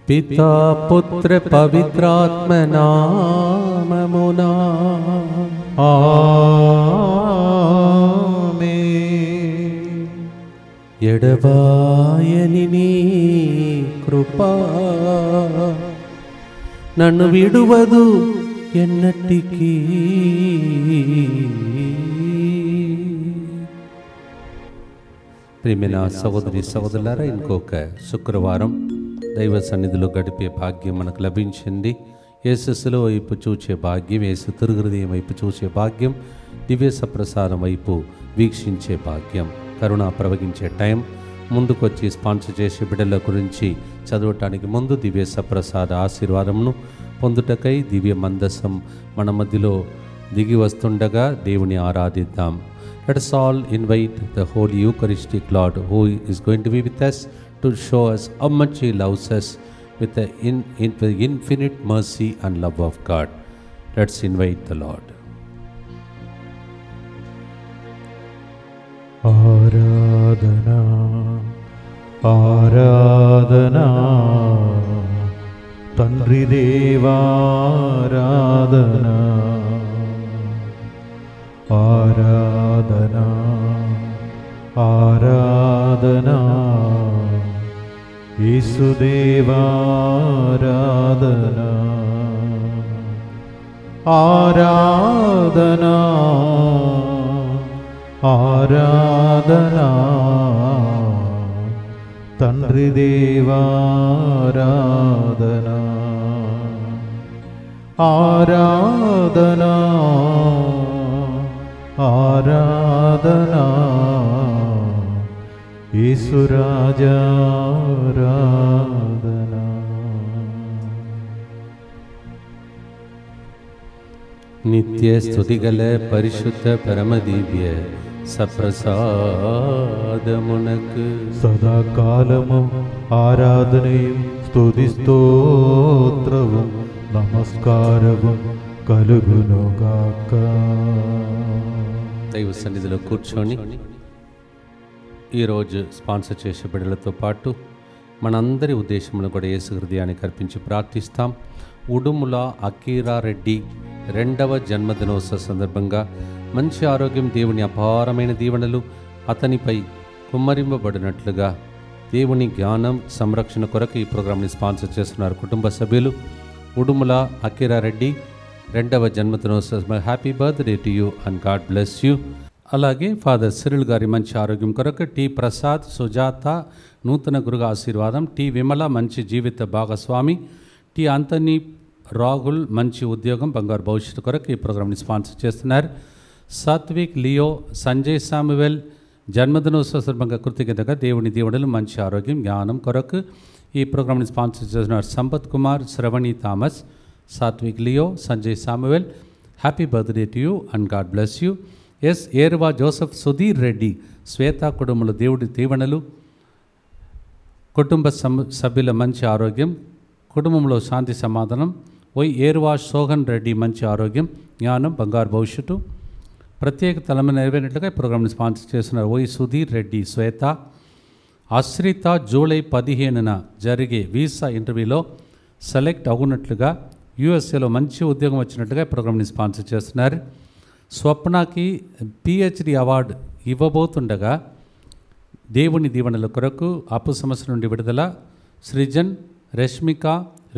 పితా పుత్ర పవిత్రాత్మ నామమునా ఆమేన్. ఎడబాయని నీ కృపా నన్ను విడువదు ఎన్నటికీ. ప్రియమైన సహోదరి సహోదరులారా, ఇంకొక శుక్రవారం దైవ సన్నిధిలో గడిపే భాగ్యం మనకు లభించింది. యేసులో వైపు చూచే భాగ్యం, యేసు తిరుహృదయం వైపు చూసే భాగ్యం, దివ్య సప్రసారం వైపు వీక్షించే భాగ్యం, కరుణ ప్రవహించే టైం. ముందుకొచ్చి స్పాన్సర్ చేసే బిడ్డల గురించి చదవటానికి ముందు దివ్య సప్రసాద ఆశీర్వాదమును పొందుటకై దివ్య మందసం మన మధ్యలో దిగి వస్తుండగా దేవుని ఆరాధిద్దాం. Let us all invite the Holy Eucharistic Lord who is going to be with us to show us how much He loves us with the infinite mercy and love of God. Let's invite the Lord. Aradhana, Aradhana, Tandri Deva Aradhana, Aradhana, Aradhana, Yesudeva Aradhana, Aradhana, Aradhana, Tandri Deva Aradhana, Aradhana, Aradhana, Yesu Raja Aradhana. నిత్య స్తుతిగల పరిశుద్ధ పరమ దివ్య సప్రసాదమునకు సదాకాలము ఆరాధనయు స్తుతి స్తోత్రము నమస్కారము కలుగునుగాక. దైవ సన్నిధిలో కూర్చొని ఈరోజు స్పాన్సర్ చేసే బిడ్డలతో పాటు మనందరి ఉద్దేశమును కూడా యేసు హృదయానికి అర్పించి ప్రార్థిస్తాం. ఉడుముల అకీరా రెడ్డి 2వ జన్మదినోత్సవ సందర్భంగా మంచి ఆరోగ్యం, దేవుని అపారమైన దీవెనలు అతనిపై కుమ్మరింపబడినట్లుగా దేవుని జ్ఞానం సంరక్షణ కొరకు ఈ ప్రోగ్రాంని స్పాన్సర్ చేస్తున్నారు కుటుంబ సభ్యులు. ఉడుముల అకీరా రెడ్డి 2వ జన్మదినోత్సవం, happy birthday to you and God bless you. అలాగే ఫాదర్ సిరిల్ గారి మంచి ఆరోగ్యం కొరకు టి ప్రసాద్, సుజాత నూతన గురుగా ఆశీర్వాదం, టి విమల మంచి జీవిత భాగస్వామి, టి అంతనీ రాహుల్ మంచి ఉద్యోగం, బంగారు భవిష్యత్తు కొరకు ఈ ప్రోగ్రాంని స్పాన్సర్ చేస్తున్నారు. సాత్విక్, లియో, సంజయ్ సామువెల్ జన్మదినోత్సవ సందర్భంగా కృతజ్ఞతగా దేవుని దీవెనలు మంచి ఆరోగ్యం జ్ఞానం కొరకు ఈ ప్రోగ్రాంని స్పాన్సర్ చేస్తున్నారు. Sampath Kumar, Shravani Thomas, Satvik, Leo, Sanjay Samuel, happy birthday to you and God bless you. S Erva Joseph, Sudheer Reddy, Shweta కుటుంబంలో దేవుడి దీవెనలు, కుటుంబ సభ్యుల మంచి ఆరోగ్యం, కుటుంబంలో శాంతి సమాధానం. వై ఏర్వా శోహన్ రెడ్డి మంచి ఆరోగ్యం జ్ఞానం బంగారు భవిష్యత్తు. ప్రత్యేక తలము నెరవేరినట్లుగా ఈ ప్రోగ్రాంని స్పాన్సర్ చేస్తున్నారు. వై సుధీర్ రెడ్డి, శ్వేత. ఆశ్రిత జూలై 15న జరిగే వీసా ఇంటర్వ్యూలో సెలెక్ట్ అవునట్లుగా యూఎస్ఏలో మంచి ఉద్యోగం వచ్చినట్లుగా ఈ ప్రోగ్రాంని స్పాన్సర్ చేస్తున్నారు. స్వప్నకి పిహెచ్డి అవార్డు ఇవ్వబోతుండగా దేవుని దీవెనల కొరకు అప్పు సమస్య నుండి విడుదల. సృజన్, రష్మిక,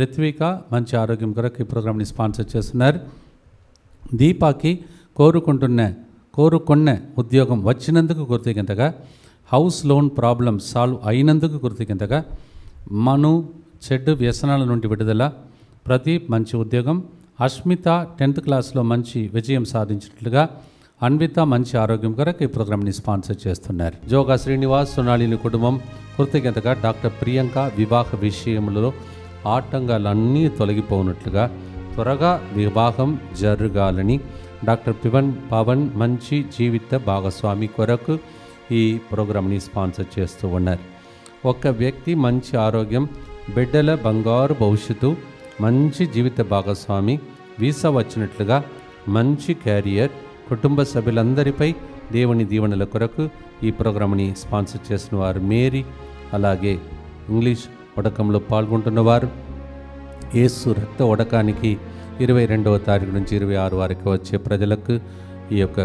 రిత్విక మంచి ఆరోగ్యం కొరకు ఈ ప్రోగ్రాంని స్పాన్సర్ చేస్తున్నారు. దీపాకి కోరుకున్న ఉద్యోగం వచ్చినందుకు కృతజ్ఞతగా, హౌస్ లోన్ ప్రాబ్లం సాల్వ్ అయినందుకు కృతజ్ఞతగా, మను చెడు వ్యసనాల నుండి విడుదల. ప్రదీప్ మంచి ఉద్యోగం. అష్మిత 10th క్లాస్లో మంచి విజయం సాధించినట్లుగా, అన్విత మంచి ఆరోగ్యం కొరకు ఈ ప్రోగ్రాంని స్పాన్సర్ చేస్తున్నారు. జోగా శ్రీనివాస్, సొనాలిని కుటుంబం కృతజ్ఞతగా, డాక్టర్ ప్రియాంక వివాహ విషయంలో ఆటంకాలన్నీ తొలగిపోనట్లుగా, త్వరగా వివాహం జరగాలని డాక్టర్ పవన్ మంచి జీవిత భాగస్వామి కొరకు ఈ ప్రోగ్రాంని స్పాన్సర్ చేస్తూ ఉన్నారు. ఒక వ్యక్తి మంచి ఆరోగ్యం, బిడ్డల బంగారు భవిష్యత్తు, మంచి జీవిత భాగస్వామి, వీసా వచ్చినట్లుగా, మంచి క్యారియర్, కుటుంబ సభ్యులందరిపై దేవుని దీవెనల కొరకు ఈ ప్రోగ్రాంని స్పాన్సర్ చేసిన వారు మేరీ, అలాగే ఇంగ్లీష్ ఉడకంలో పాల్గొంటున్నవారు యేసు రక్త ఉడకానికి 22వ తారీఖు నుంచి 26 వరకు వచ్చే ప్రజలకు ఈ యొక్క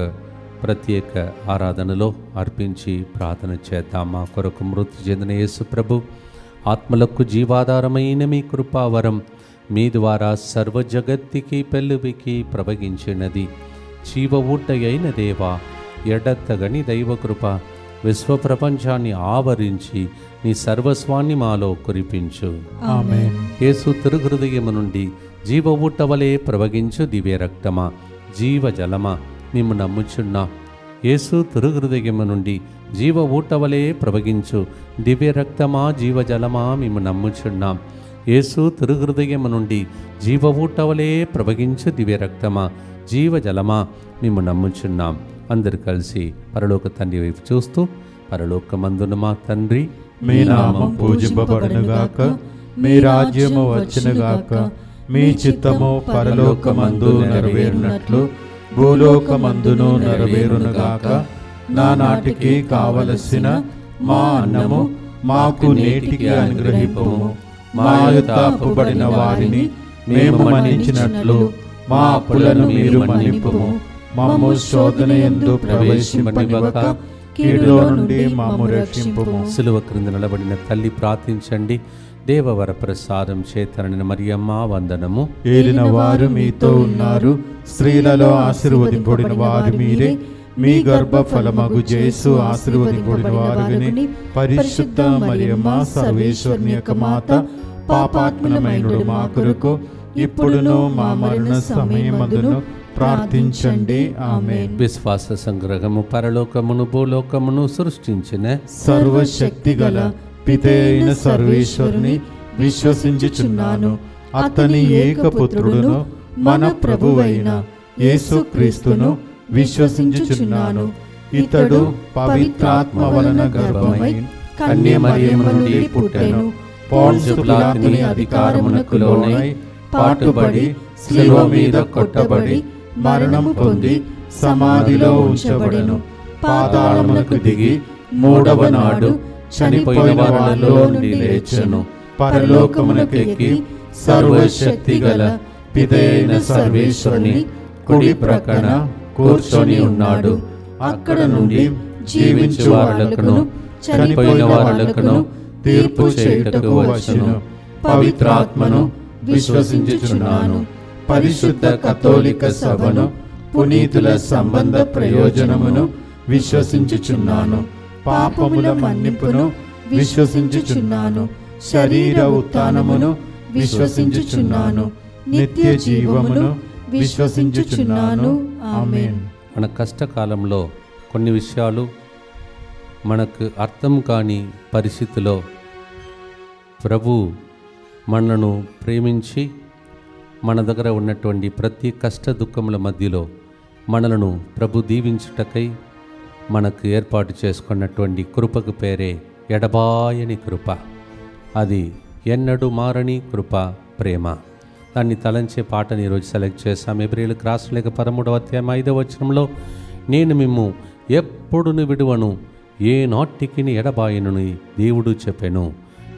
ప్రత్యేక ఆరాధనలో అర్పించి ప్రార్థన చేద్దాం. మా కొరకు మృతి చెందిన యేసు ప్రభు ఆత్మలకు జీవాధారమైన మీ కృపావరం మీ ద్వారా సర్వ జగత్తికి పెళ్ళువికి ప్రవగించినది. జీవ ఊట అయిన దేవా, ఎడతగని దైవకృప విశ్వ ప్రపంచాన్ని ఆవరించి నీ సర్వస్వాన్ని మాలో కురిపించు. ఆమేన్. యేసు తిరుహృదయము నుండి జీవ ఊట వలె ప్రవగించు దివ్య రక్తమా, జీవ జలమా మేము నమ్ముచున్నా. యేసు తిరుహృదయము నుండి జీవ ఊట వలె ప్రవగించు దివ్య రక్తమా, జీవజలమా మేము నమ్ముచున్నాం. యేసు తిరుహృదయము నుండి జీవ ఊట వలె ప్రవగించు దివ్య రక్తమా, జీవజలమా మేము నమ్ముచున్నాం. అందరు కలిసి పరలోక తండ్రి వైపు చూస్తూ, పరలోకమందున మా తండ్రి, మీ నామం పూజింపబడునుగాక, మీ రాజ్యము వచ్చునుగాక, మీ చిత్తము పరలోకమందు నెరవేరునట్లు భూలోకమందును నెరవేరునుగాక. నానాటికి కావలసిన మా అన్నము మాకు నేటికి అనుగ్రహింపుము. మా యొద్ద అప్పుబడిన వారిని మేము మన్నించినట్లు మా అప్పులను మీరు మన్నింపుము. మమ్ము శోధనయందు ప్రవేశింపనివ్వక కీడులో నుండి మమ్ము రక్షింపుము. సిలువ క్రింద నిలబడిన తల్లి ప్రార్థించండి. దేవవర ప్రసాదం చేతనని మరియమ్మ వందనము. ఏలిన వారు మీతో ఉన్నారు, స్త్రీలలో ఆశీర్వదింపబడిన వారు మీరే. మీ గర్భ ఫలమగు యేసు ఆశీర్వదింపబడిన వారుని. పరిశుద్ధ మరియమ్మ సర్వేశ్వరుని యొక్క మాత, పాపాత్మనమైనడు మా కొరకు ఇప్పుడును మా మరణ సమయమందును ప్రార్థించండి. ఆమేన్. విశ్వాస సంగ్రహము. పరలోకమును భూలోకమును సృష్టించిన సర్వశక్తి గల పితే అయిన సర్వేశ్వరుని విశ్వసించుచున్నాను. అతని ఏకపుత్రుడును మన ప్రభువైన యేసుక్రీస్తును విశ్వసించుచున్నాను. ఇతడు పవిత్రాత్మ వలన గర్భమై కన్య మరియమ్మ నుండి పుట్టెను. పోన్సు పిలాతుని అధికారమునకు లోనై పాటుబడి శిలువ మీద కొట్టబడి మరణం పొంది సమాధిలో ఉంచబడెను. పాతాళమునకు దిగి మూడవ నాడు చనిపోయిన వారిలో నుండి లేచెను. పరలోకమునకు ఎక్కి సర్వశక్తి గల పితైన సర్వేశ్వరుని కుడి ప్రక్కన కూర్చొని ఉన్నాడు. అక్కడ నుండి జీవించు వారులకును చనిపోయిన వారులకును తీర్పు చేయుటకు వచ్చును. పవిత్రాత్మను విశ్వసించుచున్నాను. పరిశుద్ధ కథోలిక సభను, పునీతుల సంబంధ ప్రయోజనమును విశ్వసించుచున్నాను. పాపముల మన్నిపును విశ్వసించుచున్నాను. శరీర ఉత్థానమును విశ్వసించుచున్నాను. నిత్య జీవమును విశ్వసించుచున్నాను. ఆమేన్. మన కష్టకాలంలో కొన్ని విషయాలు మనకు అర్థం కాని పరిస్థితిలో ప్రభు మనను ప్రేమించి మన దగ్గర ఉన్నటువంటి ప్రతి కష్ట దుఃఖముల మధ్యలో మనలను ప్రభు దీవించుటకై మనకు ఏర్పాటు చేసుకున్నటువంటి కృపకు పేరే ఎడబాయని కృప. అది ఎన్నడూ మారని కృప, ప్రేమ. దాన్ని తలంచే పాటని ఈరోజు సెలెక్ట్ చేశాం. ఎబ్రీయులకు రాసిన లేఖ 13వ అధ్యాయం 5వ వచనంలో, నేను మిమ్ము ఎప్పుడును విడువను, ఏ నాటికిని ఎడబాయనని దేవుడు చెప్పెను.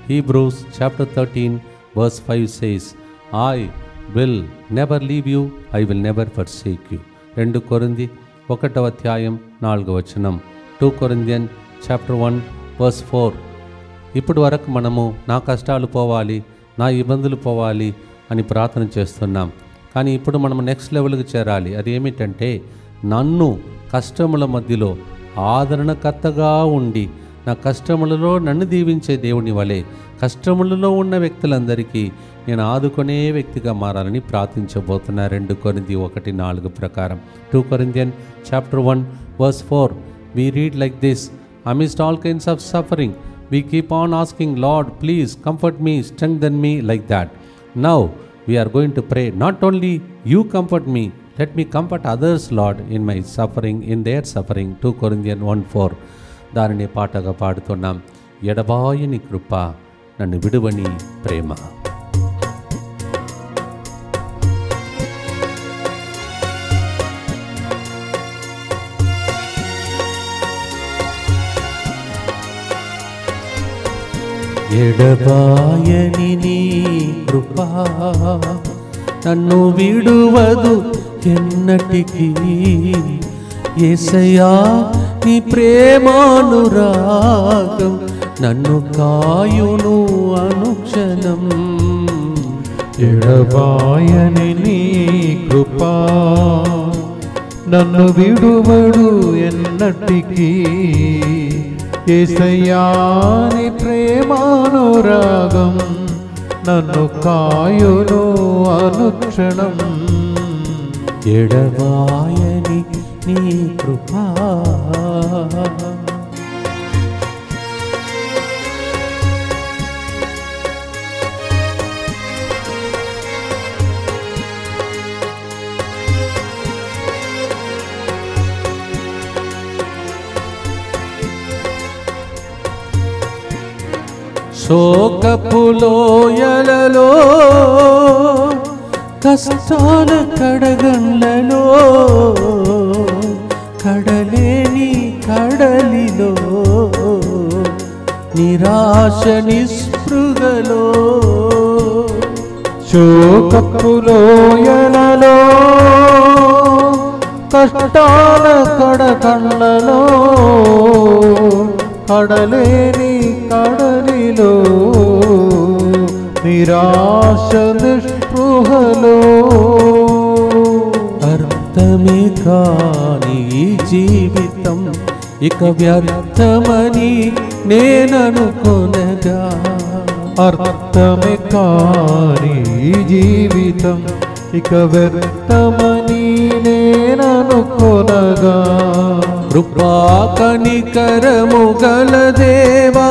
Hebrews chapter 13 verse 5 says, I will never leave you, I will never forsake you. 2 కొరింథీ 1వ అధ్యాయం 4వ వచనం. 2 Corinthians chapter 1 verse 4. ఇప్పటి వరకు మనము నా కష్టాలు పోవాలి, నా ఇబ్బందులు పోవాలి అని ప్రార్థన చేస్తున్నాం. కానీ ఇప్పుడు మనం నెక్స్ట్ లెవెల్కి చేరాలి. అది ఏమిటంటే, నన్ను కష్టముల మధ్యలో ఆదరణకర్తగా ఉండి నా కష్టములలో నన్ను దీవించే దేవుని వలె కష్టములలో ఉన్న వ్యక్తులందరికీ నేను ఆదుకునే వ్యక్తిగా మారాలని ప్రార్థించబోతున్నా. 2 కొరింథీ 1:4 ప్రకారం. 2 Corinthians chapter 1 verse 4 we read like this, amidst all kinds of suffering we keep on asking, Lord, please comfort me, strengthen me, like that. Now we are going to pray, not only you comfort me, let me comfort others, Lord, in my suffering, in their suffering. 2 Corinthians 1:4. దానిని పాటగా పాడుతున్నాం. ఎడబాయని కృప, నన్ను విడువని ప్రేమ. ఎడబాయని నీ కృపా నన్ను విడువదు ఎన్నటికీ. యేసయ్యా నీ ప్రేమానురాగం నన్ను కాయును అనుక్షణం. ఎడబాయని నీ కృపా నన్ను విడువడు ఎన్నటికీ. యేసయ్యా నీ ప్రేమానురాగం నన్ను కాయును అనుక్షణం. ఎడబాయని నీ కృపా. శోకపులోయలలో కష్టాల కడగండ్లలో కడలేని కడలిలో నిరాశ నిస్పృగలో. శోకపులోయలలో కష్టాల కడగండ్లలో కడలేని కడలిలో నిరాశ నిస్పృహలో. అర్థమే కాని ఈ జీవితం ఇక వ్యర్థమని నేననుకొనగా. అర్థమే కాని ఈ జీవితం ఇక వ్యర్థమని నేననుకొనగా. కృపా కనికరము గల దేవా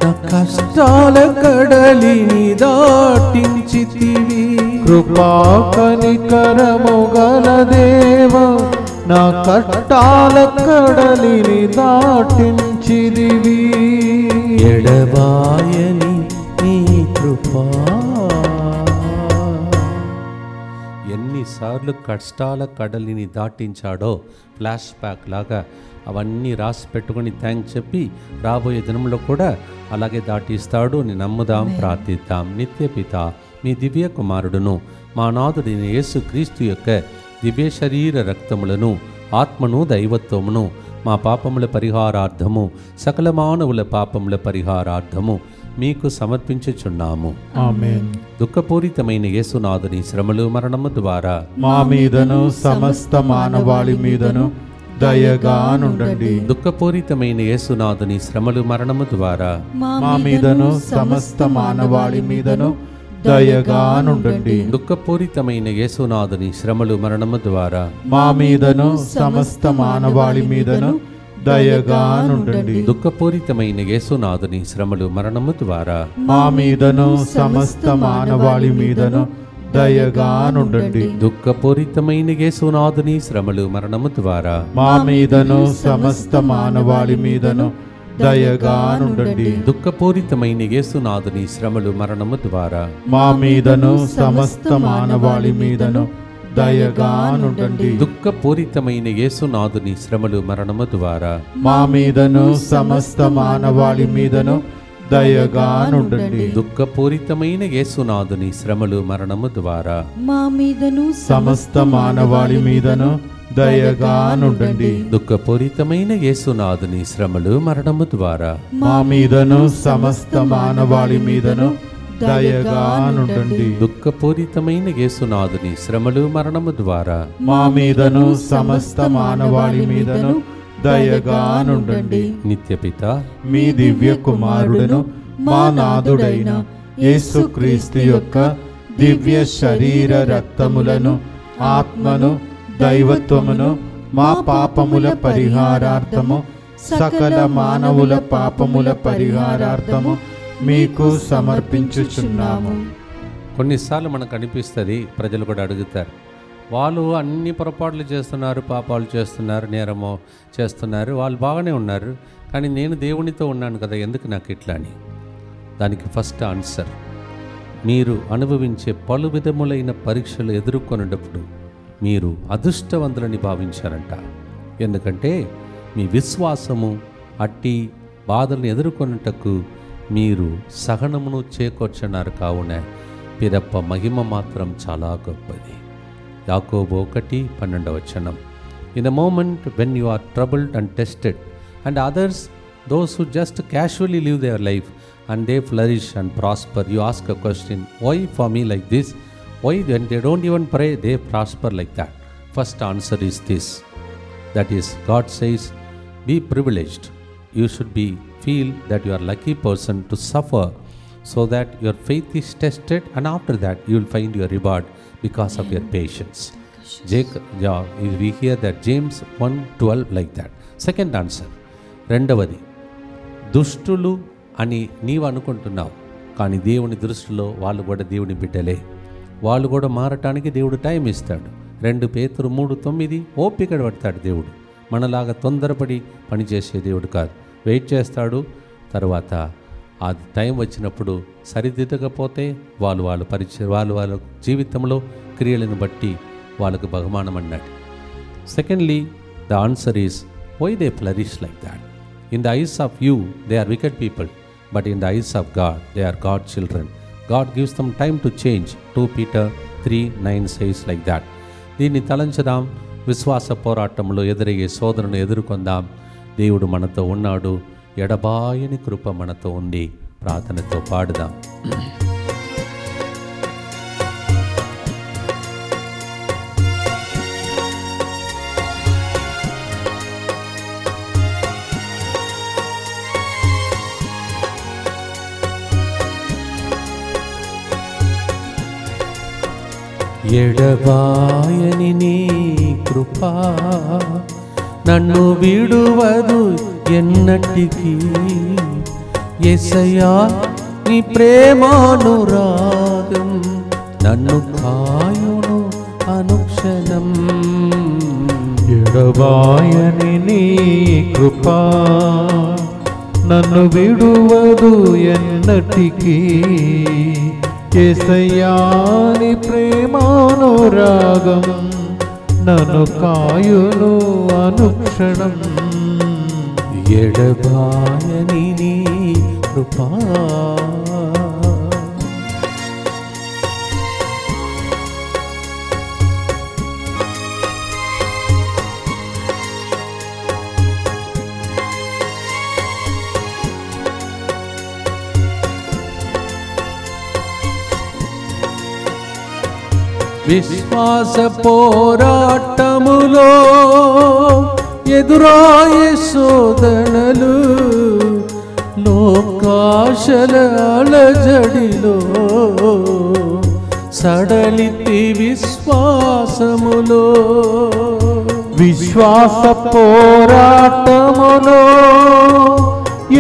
నా కష్టాల కడలిని దాటించితివి. కృపా కనికరము గల దేవా నా కష్టాల కడలిని దాటించితివి. ఎడబాయని నీ కృపా. ఎన్నిసార్లు కష్టాల కడలిని దాటించాడో ఫ్లాష్ బ్యాక్ లాగా అవన్నీ రాసి పెట్టుకొని థ్యాంక్స్ చెప్పి రాబోయే దినంలో కూడా అలాగే దాటిస్తాడు అని నమ్ముదాం, ప్రార్థిద్దాం. నిత్య పిత మీ దివ్య కుమారుడును మా నాథుడైన యేసు క్రీస్తు యొక్క దివ్య శరీర రక్తములను ఆత్మను దైవత్వమును మా పాపముల పరిహారార్థము సకల మానవుల పాపముల పరిహారార్థము మీకు సమర్పించుచున్నాము. ఆమేన్. దుఃఖపూరితమైన యేసునాథుని శ్రమలు మరణము ద్వారా మా మీదను సమస్త మానవాళి మీదను దయగా నుండండి. దుఃఖపూరితమైన యేసునాథుని శ్రమలు మరణము ద్వారా మా మీదను సమస్త మానవాళి మీదను దయగా నుండండి. దుఃఖపూరితమైన యేసునాథుని శ్రమలు మరణము ద్వారా మా మీదను సమస్త మానవాళి మీదను దయగా నుండండి. దుఃఖపూరితమైన యేసునాథుని శ్రమలు మరణము ద్వారా మా మీదను సమస్త మానవాళి మీదను దయగా నుండండి. దుఃఖపూరితమైన యేసునాథుని శ్రమలు మరణము ద్వారా మా మీదను సమస్త మానవాళి మీదను దయగా నుండండి. దుఃఖపూరితమైన యేసునాథుని శ్రమలు మరణము ద్వారా మా మీదను సమస్త మానవాళి మీదను దయగా నుండండి. దుఃఖపూరితమైన యేసునాథుని శ్రమలు మరణము ద్వారా మా మీదను సమస్త మానవాళి మీదను దయగా నుండండి. దుఃఖపూరితమైన యేసునాథుని శ్రమలు మరణము ద్వారా మా మీదను సమస్త మానవాళి మీదను దయగా నుండండి. దుఃఖపూరితమైన యేసునాథుని శ్రమలు మరణము ద్వారా మా మీదను సమస్త మానవాళి మీదను దయగా నుండండి. దుఃఖపూరితమైన యేసునాథుని శ్రమలు మరణము ద్వారా మా మీదను సమస్త మానవాళి మీదను దయగా నుండండి. నిత్యపిత మీ దివ్య కుమారుడును మా నాథుడైన యేసుక్రీస్తు యొక్క దివ్య శరీర రక్తములను ఆత్మను దైవత్వమును మా పాపముల పరిహారార్థము సకల మానవుల పాపముల పరిహారార్థము మీకు సమర్పించుచున్నాము. కొన్నిసార్లు మనకు అనిపిస్తుంది, ప్రజలు కూడా అడుగుతారు, వాళ్ళు అన్ని పొరపాట్లు చేస్తున్నారు, పాపాలు చేస్తున్నారు, నేరమో చేస్తున్నారు, వాళ్ళు బాగానే ఉన్నారు, కానీ నేను దేవునితో ఉన్నాను కదా, ఎందుకు నాకు ఇట్లా అని. దానికి ఫస్ట్ ఆన్సర్, మీరు అనుభవించే పలు విధములైన పరీక్షలు ఎదుర్కొనేటప్పుడు మీరు అదృష్టవంతులని భావించారంట. ఎందుకంటే మీ విశ్వాసము అట్టి బాధలను ఎదుర్కొనుటకు మీరు సహనమును చేకూర్చున్నారు కావున పిరప్ప మహిమ మాత్రం చాలా గొప్పది. యాకోబు 1:12. In a moment when you are troubled and tested, and others, those who just casually live their life and they flourish and prosper, you ask a question, why for me like this? Why when they don't even pray, they prosper like that? First answer is this, that is, God says, be privileged. You should feel that you are lucky person to suffer so that your faith is tested, and after that you will find your reward because of your patience. We hear that James 1:12 like that. Second answer, రెండవది, దుష్టులు అని నీవు అనుకుంటున్నావు, కానీ దేవుని దృష్టిలో వాళ్ళు కూడా దేవుని బిడ్డలే. వాళ్ళు కూడా మారటానికి దేవుడు టైం ఇస్తాడు. 2 పేతురు 3:9 ఓపిక పడతాడు దేవుడు. మనలాగా తొందరపడి పనిచేసే దేవుడు కాదు, వెయిట్ చేస్తాడు. తర్వాత ఆ టైం వచ్చినప్పుడు సరిదిద్దకపోతే వాళ్ళ జీవితంలో క్రియలను బట్టి వాళ్ళకు బహుమానం అన్నాడు. Secondly, the answer is why they flourish like that. In the eyes of you they are wicked people, but in the eyes of God they are God children. God gives them time to change. 2 Peter 3:9 says like that. దీన్ని తలంచదాం. విశ్వాస పోరాటంలో ఎదురయ్యే శోధనను ఎదుర్కొందాం. దేవుడు మనతో ఉన్నాడు. ఎడబాయని కృప మనతో ఉంది. ప్రార్థనతో పాడుదాం. ఎడబాయని నీ కృపా నన్ను విడువదు ఎన్నటికీ. యేసయ్యా నీ ప్రేమానురాగం నన్ను కాయును అనుక్షణం. ఎడబాయని నీ కృపా నన్ను విడువదు ఎన్నటికీ. యేసయ్యా నీ ప్రేమానురాగం నన్ను కాయును అనుక్షణం. ఎడబాయని నీ కృపా విశ్వాస పోరాటములో ఎదురాయే శోధనలు, లోకాశల అలజడిలో సడలితి విశ్వాసములో. విశ్వాస పోరాటములో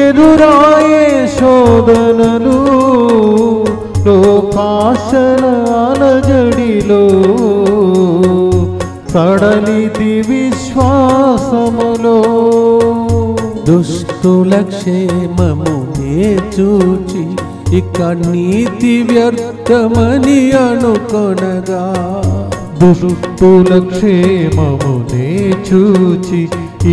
ఎదురాయే శోధనలు, లోకాశల అలజడిలో సడలితి విశ్వాసములో. దుష్టుల క్షేమము నే చూచి ఇక నీతి వ్యర్థమని అనుకొనగా. దుష్టుల క్షేమమునే చూచి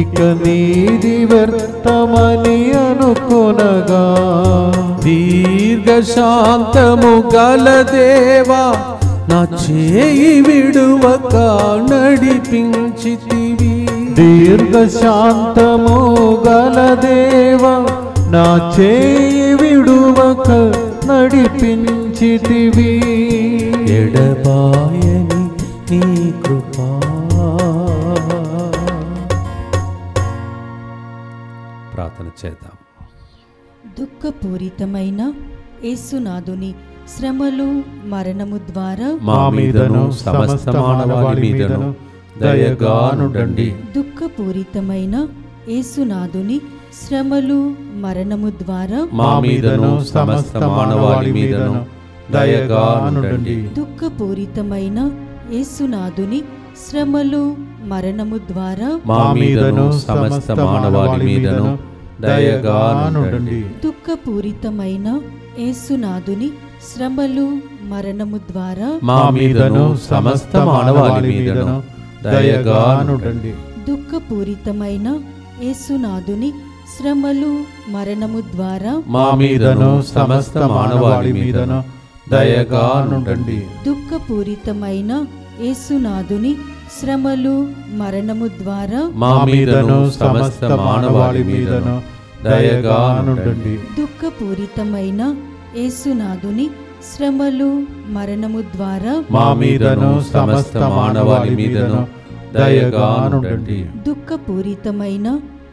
ఇక నీతి వ్యర్థమని అనుకొనగా. దీర్ఘశాంతము గల దేవా నా చేయి విడువక నడిపించితివి. దీర్ఘశాంతము గల దేవా నా చేయి విడువక నడిపించితివి. ఎడబాయని నీ కృపా. ప్రార్థన చేద్దాం. దుఃఖపూరితమైన యేసునాథుని శ్రమలు మరణము ద్వారా మా మీదను సమస్త మానవాళి మీదను దయగా నుండండి. దుఃఖపూరితమైన యేసునాథుని శ్రమలు మరణము ద్వారా మా మీదను సమస్త మానవాళి మీదను దయగా నుండండి. దుఃఖపూరితమైన యేసునాథుని శ్రమలు మరణము ద్వారా మా మీదను సమస్త మానవాళి మీదను దయగా నుండండి. దుఃఖపూరితమైన యేసునాథుని శ్రమలు మరణము ద్వారా మా మీదను సమస్త మానవాళి మీదను దయగా నుండండి. దుఃఖపూరితమైన యేసునాథుని శ్రమలు మరణము ద్వారా మా మీదను సమస్త మానవాళి మీదను దయగా నుండండి. దుఃఖపూరితమైన యేసునాథుని శ్రమలు మరణము ద్వారా మా మీదను సమస్త మానవాళి మీదను దయగా నుండండి. దుఃఖపూరితమైన యేసునాథుని శ్రమలు మరణము ద్వారా మా మీదను సమస్త మానవాళి మీదను దయగా నుండండి. దుఃఖపూరితమైన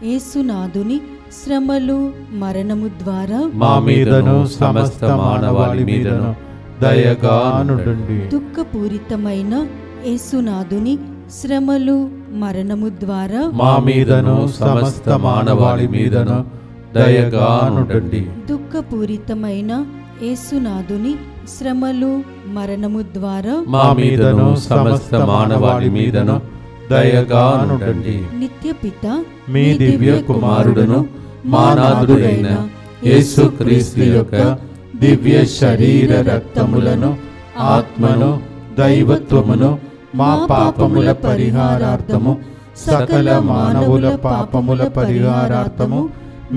యేసునాథుని శ్రమలు మరణము ద్వారా మా మీదను సమస్త మానవాళి మీదను దయగా నుండండి. దుఃఖపూరితమైన యేసునాథుని శ్రమలు మరణము ద్వారా మా మీదను సమస్త మానవాళి మీదను దయగా నుండండి. దుఃఖపూరితమైన యేసునాథుని శ్రమలు మరణము ద్వారా మా మీదను సమస్త మానవాళి మీదను దయగా నుండండి. నిత్యపిత మీ దివ్య కుమారుడును మా నాథుడైన యేసుక్రీస్తు యొక్క దివ్య శరీర రక్తములను ఆత్మను దైవత్వమును మా పాపముల పరిహారార్థము సకల మానవుల పాపముల పరిహారార్థము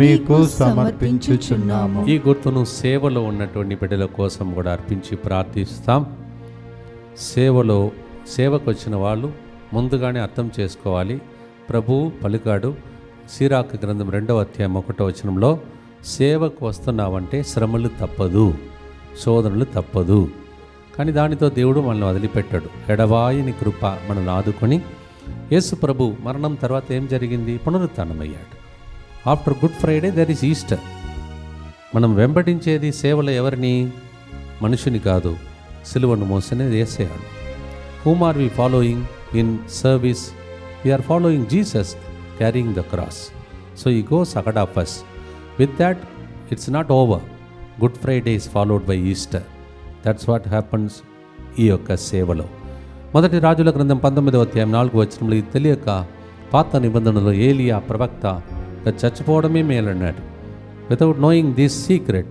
మీకు సమర్పించుచున్నాము. ఈ గుర్తును సేవలో ఉన్నటువంటి బిడ్డల కోసం కూడా అర్పించి ప్రార్థిస్తాం. సేవకు వచ్చిన వాళ్ళు ముందుగానే అర్థం చేసుకోవాలి. ప్రభువు పలికాడు సీరాకు గ్రంథం 2వ అధ్యాయం 1వ వచనంలో, సేవకు వస్తున్నావంటే శ్రమలు తప్పదు, శోధనలు తప్పదు. కానీ దానితో దేవుడు మనల్ని వదిలిపెట్టాడు. ఎడవాయిని కృప మనల్ని ఆదుకొని యేసు ప్రభు మరణం తర్వాత ఏం జరిగింది? పునరుత్థానమయ్యాడు. After Good Friday there is Easter. మనం వెంబడించేది సేవలో ఎవరిని? మనుషుని కాదు, సిలువను మోసినది యేసయ్యను. whom are we following in service? We are following Jesus carrying the cross. So he goes ahead of us. With that, it's not over. Good Friday is followed by Easter. That's what happens ఈ యొక్క సేవలో. మొదటి రాజుల గ్రంథం 19వ అధ్యాయం 4వ వచనంలో, ఇది తెలియక పాత నిబంధనలో ఏలియా ప్రవక్త చచ్చిపోవడమే మేలన్నాడు. Without knowing this secret,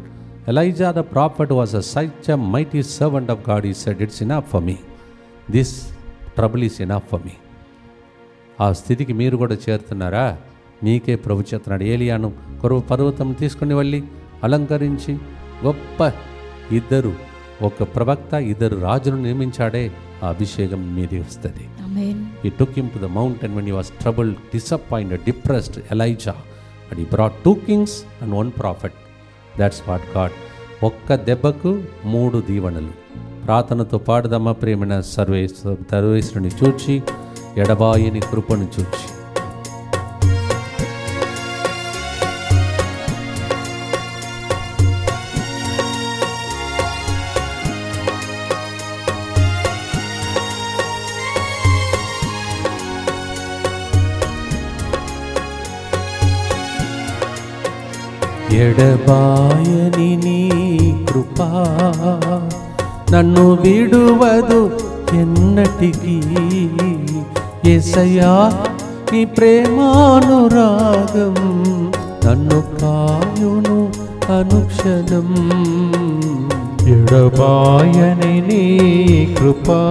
Elijah the prophet was such a mighty servant of God. He said, it's enough for me. This trouble is enough for me. ఆ స్థితికి మీరు కూడా చేరుతున్నారా? మీకే ప్రభు చెప్తున్నాడు. ఏలియాను పర్వతం తీసుకుని వెళ్ళి అలంకరించి గొప్ప ఒక ప్రవక్త 2 రాజును నియమించాడే, ఆ అభిషేకం మీది వస్తుంది. He took him to the mountain when he was troubled, disappointed, depressed, Elijah, and he brought 2 kings and 1 prophet. That's what God. ఒక్క దెబ్బకు 3 దీవెనలు. ప్రార్థనతో పాడుదమ్మ ప్రేమైన సర్వేశ్వరుని చూచి, ఎడబాయిని కృపను చూచి. ఎడబాయని నీ కృపా నన్ను విడువదు ఎన్నటికీ. యేసయ్యా నీ ప్రేమానురాగం నన్ను కాయును అనుక్షణం. ఎడబాయని నీ కృపా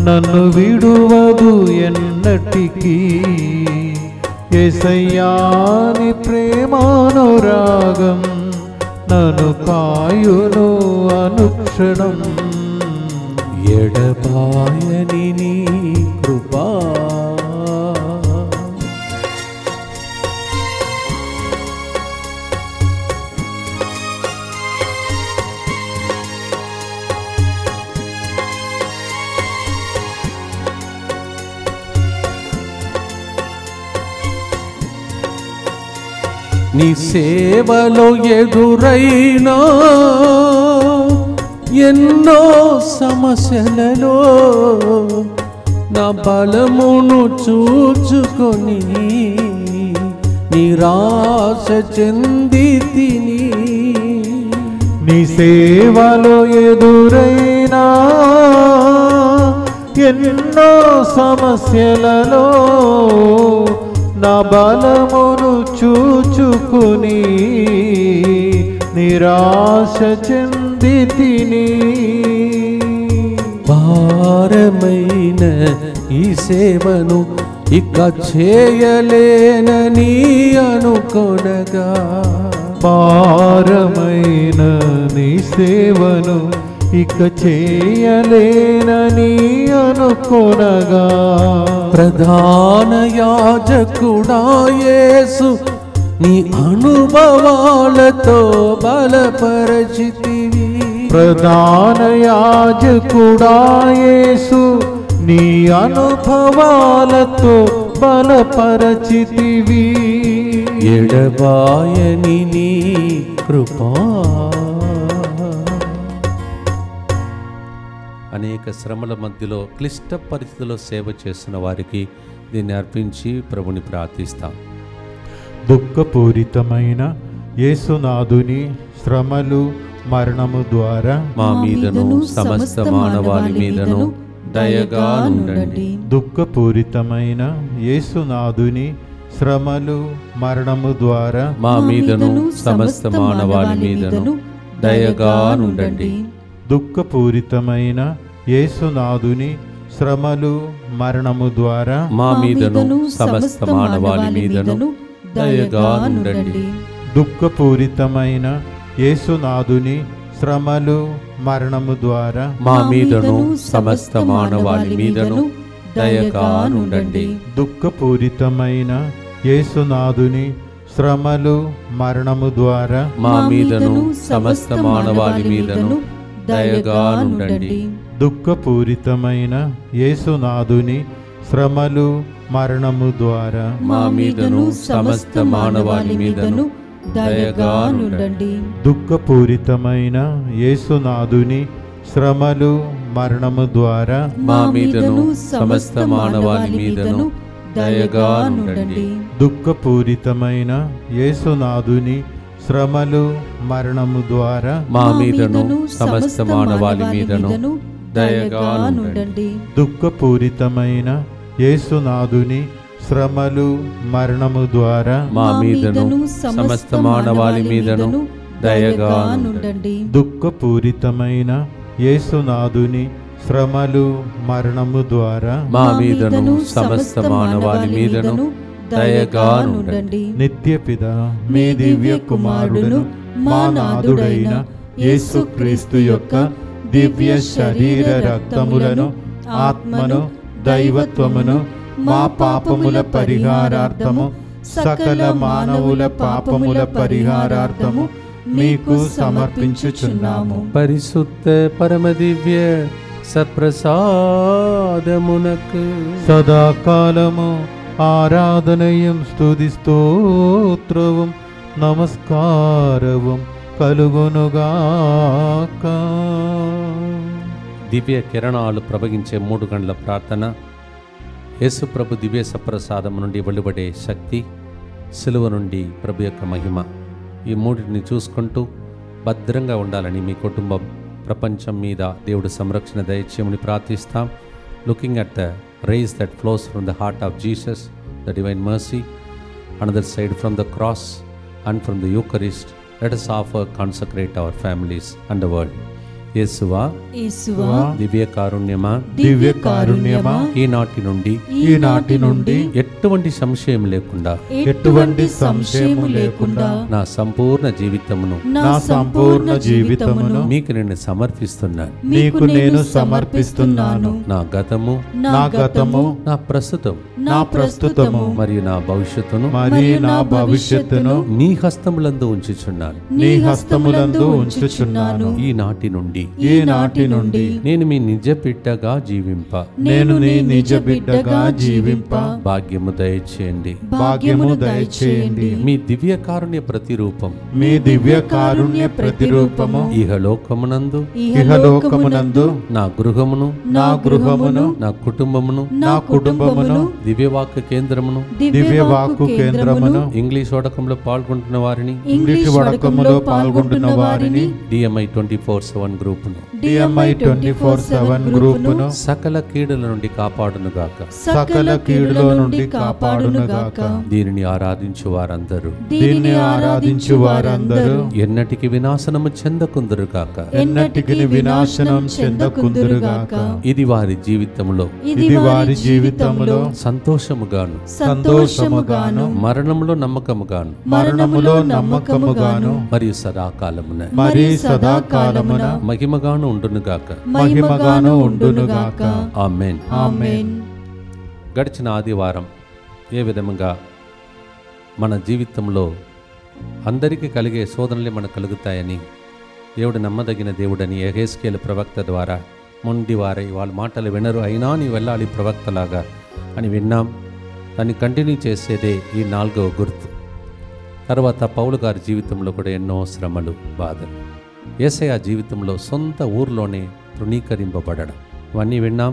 నన్ను విడువదు ఎన్నటికీ. యేసయ్యా నీ ప్రేమానురాగం నన్ను కాయును అనుక్షణం. ఎడబాయని నీ కృపా నీ సేవలో ఎదురైనా ఎన్నో సమస్యలలో నా బలమును చూచుకొని నిరాశ చెందితిని. నీ సేవలో ఎదురైనా ఎన్నో సమస్యలలో నా బలమును చూచుకుని నిరాశ చెందితిని. భారమైన ఈ సేవను ఇక చేయలేనని అనుకొనగా, భారమైన నీ సేవను ఇక చేయలేనని అనుకొనగా, ప్రధాన యాజకుడా యేసు నీ అనుభవాలతో బలపరచితివి. ప్రధాన యాజకుడా యేసు నీ అనుభవాలతో బలపరచితివి. ఎడబాయని నీ కృపా. అనేక శ్రమల మధ్యలో క్లిష్ట పరిస్థితుల్లో సేవ చేస్తున్న వారికి దీన్ని అర్పించి ప్రభుని ప్రార్థిస్తాం. దుఃఖపూరితమైన యేసునాథుని శ్రమలు మరణము ద్వారా మా మీదను సమస్త మానవాళి మీదను దయగా నుండండి. దుఃఖపూరితమైన యేసునాథుని శ్రమలు మరణము ద్వారా మా మీదను సమస్త మానవాళి మీదను దయగా నుండండి. దుఃఖపూరితమైన యేసునాథుని శ్రమలు మరణము ద్వారా మా మీదను సమస్త మానవాళి మీదను దయగా నుండండి. దుఃఖపూరితమైన యేసునాథుని శ్రమలు మరణము ద్వారా మా మీదను సమస్త మానవాళి మీదను దయగా నుండండి. దుఃఖపూరితమైన యేసునాథుని శ్రమలు మరణము ద్వారా మా మీదను సమస్త మానవాళి మీదను దయగా నుండండి. దుఃఖపూరితమైన యేసునాథుని శ్రమలు మరణము ద్వారా మా మీదను సమస్త మానవాళి మీదను దయగా నుండండి. దుఃఖపూరితమైన యేసునాథుని శ్రమలు మరణము ద్వారా మా మీదను సమస్త మానవాళి మీదను దయగా నుండండి. దుఃఖపూరితమైన యేసునాథుని శ్రమలు మరణము ద్వారా మా మీదను సమస్త మానవాళి మీదను దయగా నుండండి. దుఃఖపూరితమైన యేసునాథుని శ్రమలు మరణము ద్వారా మా మీదను సమస్త మానవాళి మీదను దయగా నుండండి. దుఃఖపూరితమైన యేసునాథుని శ్రమలు మరణము ద్వారా మా మీదను సమస్త మానవాళి మీదను దయగా నుండండి. నిత్యపిత మీ దివ్య కుమారుడును మా నాథుడైన యేసుక్రీస్తు యొక్క దివ్య శరీర రక్తములను ఆత్మను దైవత్వమును మా పాపముల పరిహారార్థము సకల మానవుల పాపముల పరిహారార్థము మీకు సమర్పించుచున్నాము. పరిశుద్ధ పరమ దివ్య సత్ప్రసాదమునకు సదాకాలము ఆరాధనయం స్తుతి స్తోత్రവും నమస్కారവും కలుగునుగాక. దివ్య కిరణాలు ప్రవహించే 3 గంటల ప్రార్థన, యేసు ప్రభు దివ్య సప్రసాదం నుండి వెలువడే శక్తి, సిలువ నుండి ప్రభు యొక్క మహిమ, ఈ మూడింటిని చూసుకుంటూ భద్రంగా ఉండాలని మీ కుటుంబం, ప్రపంచం మీద దేవుడు సంరక్షణ దయచేయమని ప్రార్థిస్తాం. Looking at the rays that flows from the heart of Jesus, the divine mercy, another side from the cross and from the Eucharist, let us offer consecrate our families and the world. యేసువా, దివ్య కారుణ్యమా, దివ్య కారుణ్యమా, ఈనాటి నుండి ఎటువంటి సంశయం లేకుండా నా సంపూర్ణ జీవితమును మీకు నేను సమర్పిస్తున్నాను. నా గతము, నా ప్రస్తుతము మరియు నా భవిష్యత్తును నీ హస్తములందు ఉంచుచున్నాను. ఈనాటి నుండి నేను మీ నిజ బిడ్డగా జీవింప భాగ్యము దయచేయండి. మీ దివ్య కారుణ్య ప్రతిరూపము ఇహలోకమునందు నా గృహమును నా కుటుంబమును దివ్యవాక్య కేంద్రమును ఇంగ్లీష్ వడకంలో పాల్గొంటున్న వారిని DMI 24/7 గ్రూపును సకల కీడుల నుండి కాపాడునుగాక. దీనిని ఆరాధించు వారందరూ ఎన్నటికి వినాశనము చెందకుందురుగాక. ఇది వారి జీవితంలో సంతోషముగాను సంతోషముగాను మరణములో నమ్మకముగాను మరణములో నమ్మకముగాను మరియు సదాకాలమున మరి సదాకాలమున మహిమగాను ఉండునుగాక. మహిమగాను ఉండునుగాక. ఆమేన్. ఆమేన్. గడిచిన ఆదివారం ఏ విధముగా మన జీవితంలో అందరికీ కలిగే శోధనలే మనకు కలుగుతాయని, దేవుడు నమ్మదగిన దేవుడని యెహెజ్కేలు ప్రవక్త ద్వారా మొండివారై వాళ్ళ మాటలు వినరు, అయినా నీ వెళ్ళాలి ప్రవక్తలాగా అని విన్నాం. దాన్ని కంటిన్యూ చేసేదే ఈ 4వ గుర్తు. తర్వాత పౌలు గారి జీవితంలో కూడా ఎన్నో శ్రమలు, బాధలు. యేసయ్య జీవితంలో సొంత ఊర్లోనే తృణీకరింపబడడం, ఇవన్నీ విన్నాం.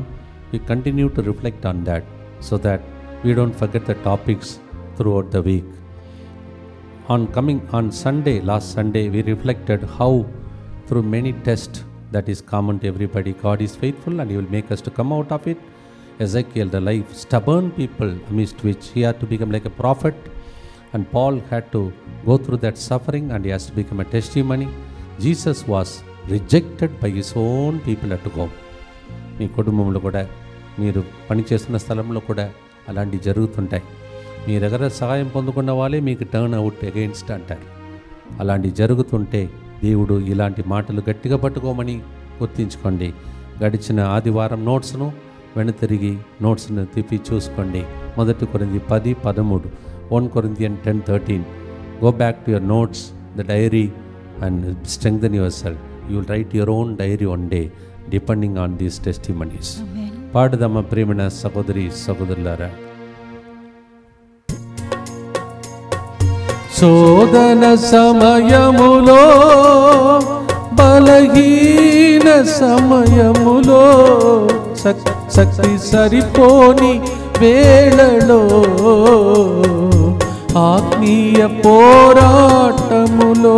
We continue to reflect on that so that we don't forget the topics throughout the week. On Sunday, last Sunday, we reflected how through many tests that is common to everybody, God is faithful and He will make us to come out of it. Ezekiel, the life, stubborn people amidst which he had to become like a prophet, and Paul had to go through that suffering and he has to become a testimony. Jesus was rejected by his own people at home. మీ కుటుంబంలో కూడా, మీరు పనిచేస్తున్న స్థలంలో కూడా అలాంటివి జరుగుతుంటాయి. మీ దగ్గర సహాయం పొందుకున్న వాళ్ళే మీకు టర్న్ అవుట్ అగెయిన్స్ట్ అంటారు. అలాంటివి జరుగుతుంటే దేవుడు ఇలాంటి మాటలు గట్టిగా పట్టుకోమని గుర్తించుకోండి. గడిచిన ఆదివారం నోట్స్ను వెనుతిరిగి నోట్స్ను తిప్పి చూసుకోండి. 1 కొరింథీ 10:13, 1 Corinthians 10:13. Go back to your notes, the diary, and strengthen yourself. You will write your own diary one day depending on these testimonies. పాడుదమ్మ ప్రేమణ సహోదరి సహోదరులారా. శోధన సమయములో, బలహీన సమయములో, శక్తి సరిపోని వేళలో, ఆత్మీయ పోరాటములో,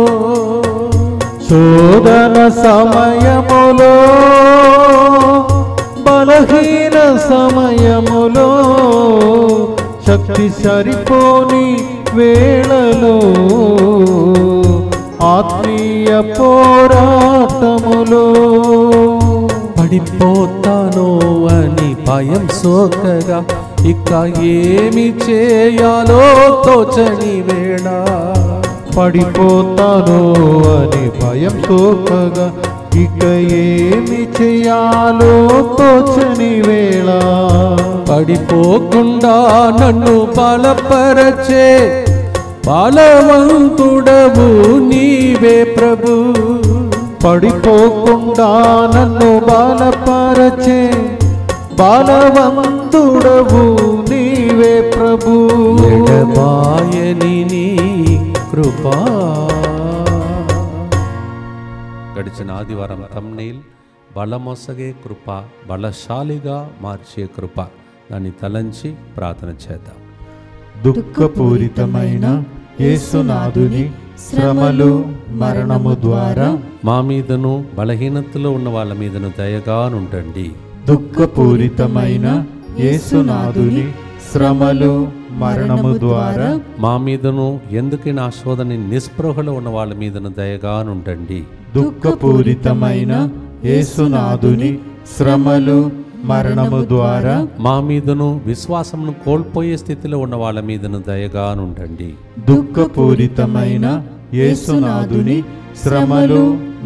శోధన సమయములో, బలహీన సమయములో, శక్తి సరిపోని వేళలో, ఆత్మీయ పోరాటములో, పడిపోతానో అని భయం సోకగా, ఇక ఏమి చేయాలో తోచని వేళ, పడిపోతాను అని భయం సోకగా, ఇక ఏమి చేయాలో తోచని వేళ, పడిపోకుండా నన్ను బలపరచే బలవంతుడవు నీవే ప్రభు. పడిపోకుండా నన్ను బలపరచే బలవంతుడవు నీవే ప్రభు. ఎడబాయని నీ కృపా. గడిచిన ఆదివారం థంబ్నెయిల్ బలమొసగే కృప, బలశాలిగా మార్చే కృప. దాన్ని తలంచి ప్రార్థన చేద్దాం. దుఃఖపూరితమైన యేసునాథుని శ్రమలు, మరణము ద్వారా మా మీదను బలహీనతలో ఉన్న వాళ్ళ మీదను దయగానుండండి. దుఃఖపూరితమైన యేసునాథుని శ్రమలు, మరణము ద్వారా మా మీదను ఎందుకైన ఆశోధని నిస్పృహలో ఉన్న వాళ్ళ మీదను దయగానుండండి. దుఃఖపూరితమైన యేసునాథుని శ్రమలు, మరణము ద్వారా మా మీదను విశ్వాసమును కోల్పోయే స్థితిలో ఉన్న వాళ్ళ మీదను దయగానుండండి. దుఃఖపూరితమైన యేసునాథుని శ్రమలు,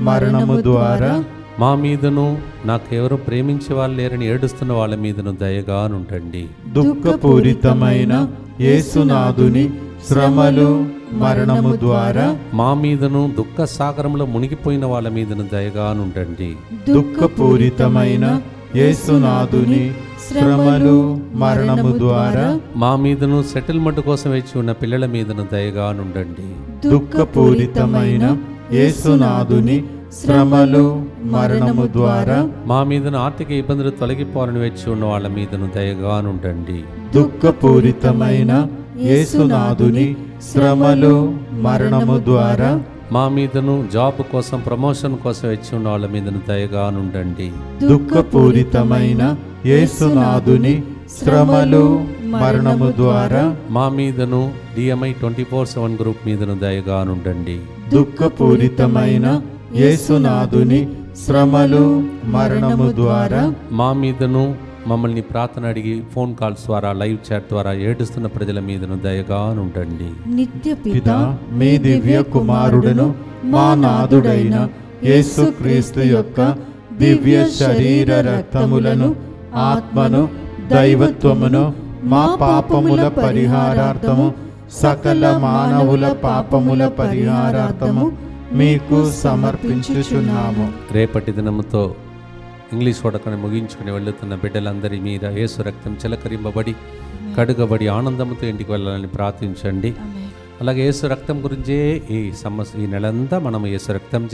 మరణము ద్వారా మా మీదను నాకెవరు ప్రేమించే వాళ్ళు లేరని ఏడుస్తున్న వాళ్ళ మీదను దయగానుండండి. దుఃఖపూరితమైన యేసునాథుని శ్రమలు, మరణము ద్వారా మా మీదను దుఃఖ సాగరంలో మునిగిపోయిన వాళ్ళ మీదను దయగానుండండి. దుఃఖపూరితమైన యేసునాథుని శ్రమలు, మరణము ద్వారా మా మీదను సెటిల్మెంట్ కోసం వేచి ఉన్న పిల్లల మీదను దయగానుండండి. దుఃఖపూరితమైన యేసునాథుని శ్రమలు, మరణము ద్వారా మా మీదను ఆర్థిక ఇబ్బందులు తొలగిపోవాలని వేచి ఉన్న వాళ్ళ మీదను దయగానుండండి. దుఃఖపూరితమైన యేసునాథుని శ్రమలు, మరణము ద్వారా మా మీదను జాబ్ కోసం, ప్రమోషన్ కోసం వేచి ఉన్న వాళ్ళ మీదను దయగానుండండి. దుఃఖపూరితమైన యేసునాథుని శ్రమలు, మరణము ద్వారా మా మీదను DMI 24/7 గ్రూప్ మీదను దయగానుండండి. దుఃఖపూరితమైన యేసునాథుని శ్రమలు, మరణము ద్వారా మా మీదను మమ్మల్ని ప్రార్థన అడిగి ఫోన్ కాల్స్ ద్వారా లైవ్ చాట్ ద్వారా ఏడుస్తున్న ప్రజల మీదను దయగా ఉండండి. నిత్య పిత పిత మీ దివ్య కుమారుడును మా నాథుడైన యేసుక్రీస్తు యొక్క దివ్య శరీర రక్తములను ఆత్మను దైవత్వమును మా పాపముల పరిహారార్థము సకల మానవుల పాపముల పరిహారార్థము మీకు సమర్పించుచున్నాము. రేపటి దినముతో ఇంగ్లీష్ వడకని ముగించుకుని వెళ్తున్న బిడ్డలందరి మీద యేసు రక్తం చిలకరింపబడి కడుగబడి ఆనందంతో ఇంటికి వెళ్ళాలని ప్రార్థించండి. అలాగే యేసు రక్తం గురించే ఈ నెలంతా మనం యేసు రక్తం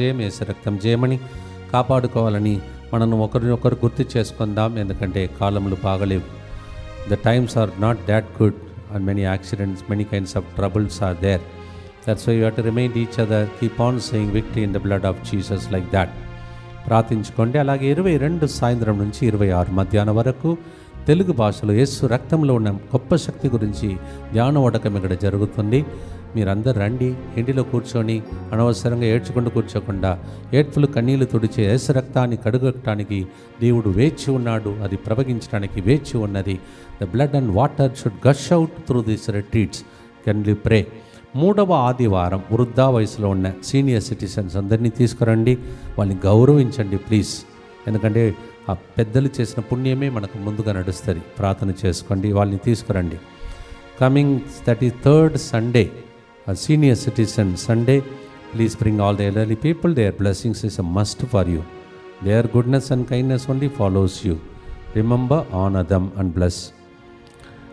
చేయమని కాపాడుకోవాలని మనను ఒకరినొకరు గుర్తు చేసుకుందాం. ఎందుకంటే కాలములు బాగలేవు. The times are not that good and many accidents, many kinds of troubles are there. That's why you have to remind each other, keep on saying victory in the blood of Jesus like that. ప్రార్థించుకోండి. అలాగే 22 సాయంత్రం నుంచి 26 మధ్యాహ్నం వరకు తెలుగు భాషలో యేసు రక్తంలో ఉన్న గొప్ప శక్తి గురించి ధ్యాన వడకం ఇక్కడ జరుగుతుంది. మీరందరూ రండి. ఇంటిలో కూర్చొని అనవసరంగా ఏడ్చుకుంటూ కూర్చోకుండా ఏడ్పులు కన్నీళ్లు తుడిచే యేసు రక్తాన్ని కడుగొట్టడానికి దేవుడు వేచి ఉన్నాడు. అది ప్రవగించడానికి వేచి ఉన్నది. The blood and water should gush out through this retreats. Can you pray? 3వ ఆదివారం వృద్ధా వయసులో ఉన్న సీనియర్ సిటిజన్స్ అందరినీ తీసుకురండి. వాళ్ళని గౌరవించండి ప్లీజ్. ఎందుకంటే ఆ పెద్దలు చేసిన పుణ్యమే మనకు ముందుగా నడుస్తుంది. ప్రార్థన చేసుకోండి. వాళ్ళని తీసుకురండి. Coming 33rd Sunday, senior citizen Sunday, please bring all the elderly people. Their blessings is a must for you. Their goodness and kindness only follows you. Remember, honor them and bless.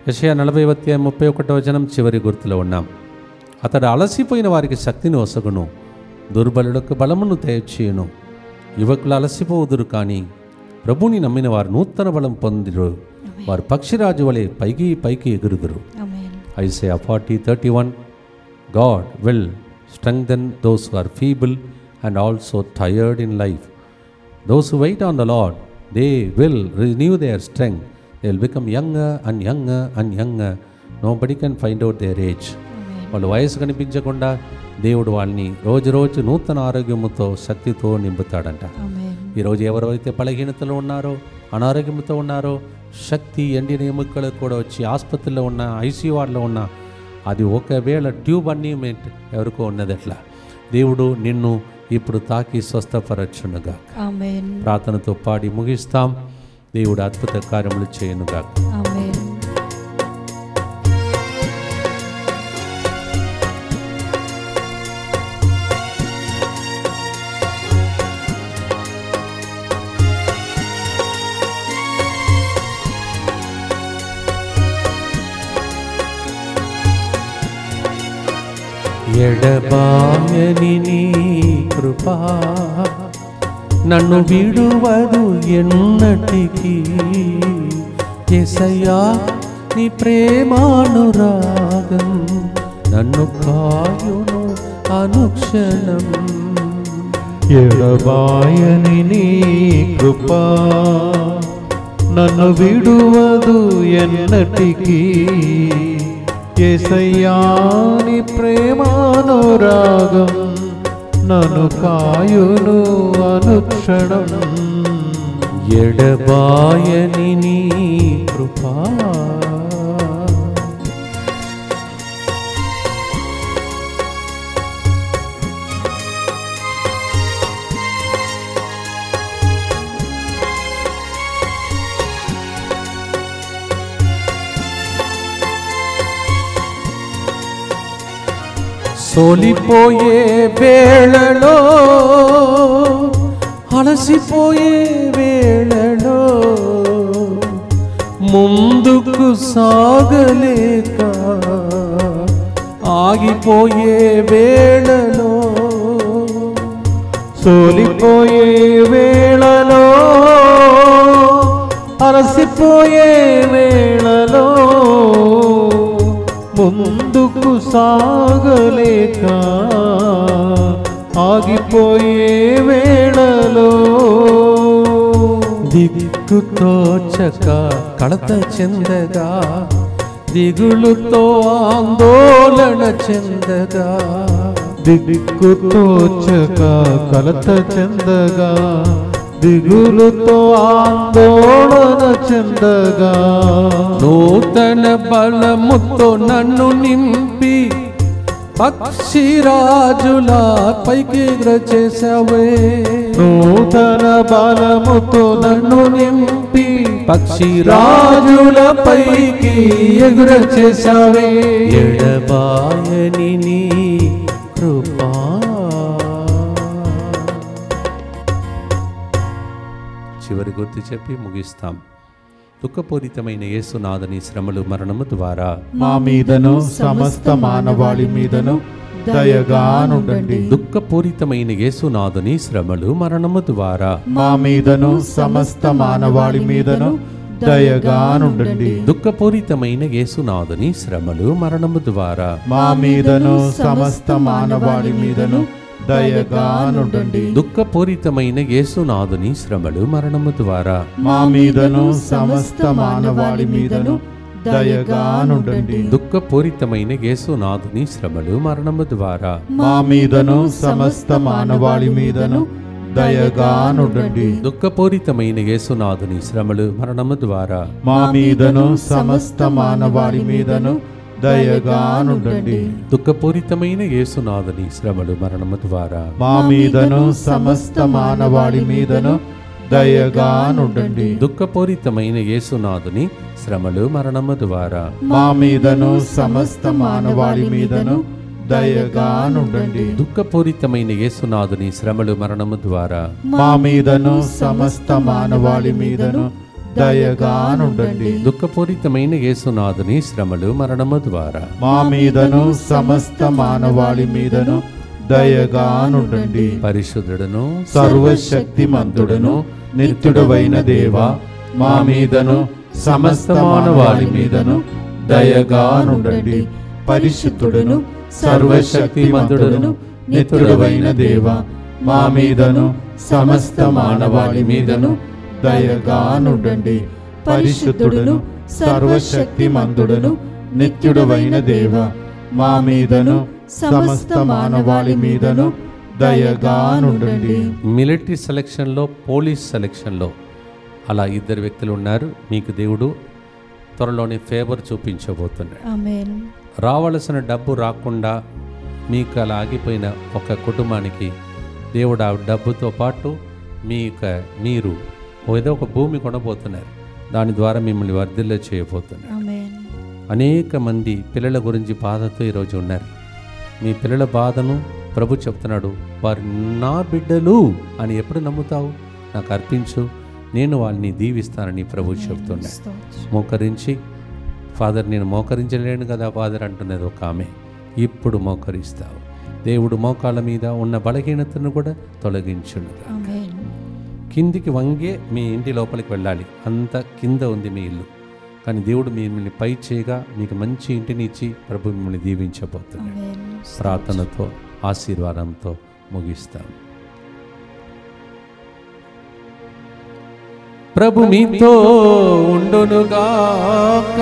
యెషయా 40:31 చివరి గుర్తులో ఉన్నాం. అతడు అలసిపోయిన వారికి శక్తిని ఒసగును, దుర్బలులకు బలమును దయచేయును. యువకులు అలసిపోవుదురు, కానీ ప్రభుని నమ్మిన వారు నూతన బలం పొందిరు. వారు పక్షిరాజు వలె పైకి ఎగురుదురు. Isaiah 40:31. God will strengthen those who are feeble and also tired in life. Those who wait on the Lord, they will renew their strength. They will become younger and younger and younger. Nobody can find out their age. వాళ్ళు వయసు కనిపించకుండా దేవుడు వాళ్ళని రోజు నూతన ఆరోగ్యముతో శక్తితో నింపుతాడంట. ఈరోజు ఎవరైతే బలహీనతలో ఉన్నారో, అనారోగ్యంతో ఉన్నారో, శక్తి ఎండిన ఎముకలకు కూడా వచ్చి ఆసుపత్రిలో ఉన్న, ఐసీయూ వార్డులో ఉన్న, అది ఒకవేళ ట్యూబ్ అన్నీ ఎవరికో ఉన్నది. అట్లా దేవుడు నిన్ను ఇప్పుడు తాకి స్వస్థపరచునుగా. ప్రార్థనతో పాడి ముగిస్తాం. దేవుడు అద్భుత కార్యములు చేయనుగా. ఎడబాయని నీ కృపా నన్ను విడువదు ఎన్నటికీ. యేసయ్యా నీ ప్రేమానురాగం నన్ను కాయును అనుక్షణం. ఎడబాయని నీ కృపా నన్ను విడువదు ఎన్నటికీ. యేసయ్యా నీ ప్రేమానురాగం నన్ను కాయును అనుక్షణం. ఎడబాయని నీ కృపా సోలిపోయే వేళలో, అలసిపోయే వేళలో, ముందుకు సాగలేక ఆగిపోయే వేళలో, సోలిపోయే వేళలో, అలసిపోయే వేళలో, ముందుకు సాగలేక ఆగిపోయే వేళలో, దిక్కుతోచక కలత చెందగా, దిగులుతో ఆందోళన చెందగా, దిక్కుతోచక కలత చెందగా, దిగులుతో ఆందోళన చెందగా నూతన బలముతో నన్ను నింపి పక్షిరాజుల పైకి ఎగరచేసావే. నూతన బలముతో నన్ను నింపి పక్షిరాజుల పైకి ఎగురచేసావే. ఎడబాయని నీ కృపా. చివరి గుర్తు చెప్పి ముగిస్తాం. దుఃఖపూరితమైన యేసునాథని శ్రమలు మరణము ద్వారా మా మీదను సమస్త మానవాళి మీదను దయగా నుండండి. దుఃఖపూరితమైన యేసునాథని శ్రమలు మరణము ద్వారా మా మీదను సమస్త మానవాళి మీదను దయగా నుండండి. దుఃఖపూరితమైన యేసునాథని శ్రమలు మరణము ద్వారా మా మీదను సమస్త మానవాళి మీదను దయగా నుండండి. దుఃఖపూరితమైన యేసునాథుని శ్రమలు మరణము ద్వారా మా మీదను సమస్త మానవాళి మీదను దయగా నుండండి. దుఃఖపూరితమైన యేసునాథుని శ్రమలు మరణము ద్వారా మా మీదను సమస్త మానవాళి మీదను దయగా నుండండి. దుఃఖపూరితమైన యేసునాథుని శ్రమలు మరణము ద్వారా మా మీదను సమస్త మానవాళి మీదను దయగా నుండండి. దుఃఖపూరితమైన యేసునాథుని శ్రమలు మరణము ద్వారా మా మీదను సమస్త మానవాళి మీదను దయగా నుండండి. దుఃఖపూరితమైన యేసునాథుని శ్రమలు మరణము ద్వారా మా మీదను సమస్త మానవాళి మీదను దయగా నుండండి. దుఃఖపూరితమైన యేసునాథుని శ్రమలు మరణము ద్వారా మా మీదను సమస్త మానవాళి మీదను దయగా నుండండి. దుఃఖపూరితమైన యేసునాథుని శ్రమలు మరణము ద్వారా మా మీదను సమస్త మానవాళి మీదను దయగా నుండండి. పరిశుద్ధుడును సర్వశక్తిమంతుడును నిత్యుడవైన దేవా, మా మీదను సమస్త మానవాళి మీదను దయగా నుండండి. పరిశుద్ధుడును సర్వశక్తిమంతుడును నిత్యుడవైన దేవా, మా మీదను సమస్త మానవాళి మీదను దయగా నుండండి. పరిశుద్ధుడును సర్వశక్తిమంతుడును నిత్యుడవైన దేవా, మా మీదను సమస్త మానవాళి మీదను దయగా నుండండి. మిలిటరీ సెలక్షన్లో, పోలీస్ సెలక్షన్లో అలా ఇద్దరు వ్యక్తులు ఉన్నారు. మీకు దేవుడు త్వరలోనే ఫేవర్ చూపించబోతున్నాడు. ఆమేన్. రావాల్సిన డబ్బు రాకుండా మీకు అలా ఆగిపోయిన ఒక కుటుంబానికి దేవుడు ఆ డబ్బుతో పాటు మీరు ఏదో ఒక భూమి కొనబోతున్నారు. దాని ద్వారా మిమ్మల్ని వర్ధిల్ల చేయబోతున్నారు. ఆమేన్. అనేక మంది పిల్లల గురించి బాధతో ఈరోజు ఉన్నారు. మీ పిల్లల బాధను ప్రభు చెప్తున్నాడు, వారు నా బిడ్డలు అని ఎప్పుడు నమ్ముతావు? నాకు అర్పించు, నేను వాళ్ళని దీవిస్తానని ప్రభు చెప్తున్నాడు. మోకరించి, ఫాదర్ నేను మోకరించలేను కదా ఫాదర్ అంటున్నది ఒక ఆమె. ఇప్పుడు మోకరిస్తావు. దేవుడు మోకాళ్ళ మీద ఉన్న బలహీనతను కూడా తొలగించును. కిందికి వంగే మీ ఇంటి లోపలికి వెళ్ళాలి, అంత కింద ఉంది మీ ఇల్లు. కానీ దేవుడు మిమ్మల్ని పై చేయగా మీకు మంచి ఇంటిని ఇచ్చి ప్రభు మిమ్మల్ని దీవించబోతున్నాడు. ప్రార్థనతో ఆశీర్వాదంతో ముగిస్తాం. ప్రభు మీతో ఉండునుగాక,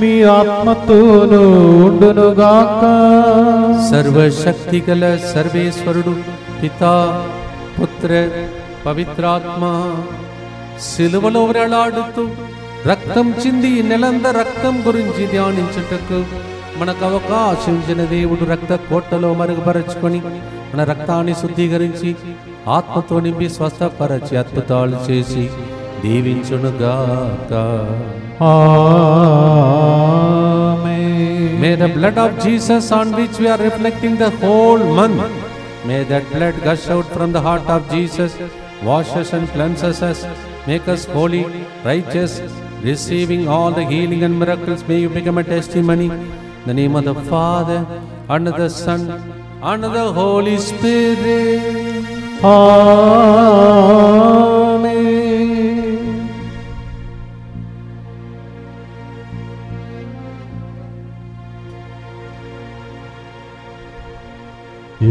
మీ ఆత్మతోను ఉండునుగాక. సర్వశక్తి గల సర్వేశ్వరుడు పితా, పుత్ర, పవిత్రాత్మ సిలువలో వేలాడుతూ రక్తం చింది నెలంద రక్తం గురించి ధ్యానించుటకు మనకు అవకాశం ఇచ్చిన దేవుడు రక్త కోటలో మరుగుపరచుకొని మన రక్తాన్ని శుద్ధీకరించి ఆత్మతో నింపి స్వస్థపరచి అద్భుతాలు చేసి దీవించునుగాక. May the blood of Jesus on which we are reflecting the whole month, may that blood gush out from the heart of Jesus, wash us and cleanse us, make us holy, righteous, receiving all the healing and miracles. May you become a testimony. In the name of the Father, and of the Son, and of the Holy Spirit. Amen.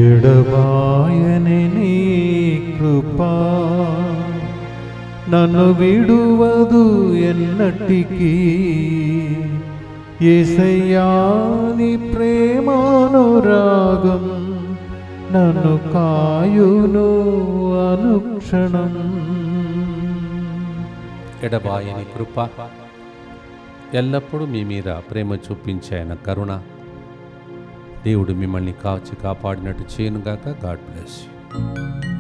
ఎడబాయని నీ కృపా నన్ను విడువదు ఎన్నటికీ. యేసయ్యా నీ ప్రేమానురాగం నన్ను కాయును అనుక్షణం. ఎడబాయని కృప, ఎల్లప్పుడూ మీ మీద ప్రేమ చూపించే ఆయన కరుణ, దేవుడు మిమ్మల్ని కాచి కాపాడినట్టు చేయనుగాక. God bless you.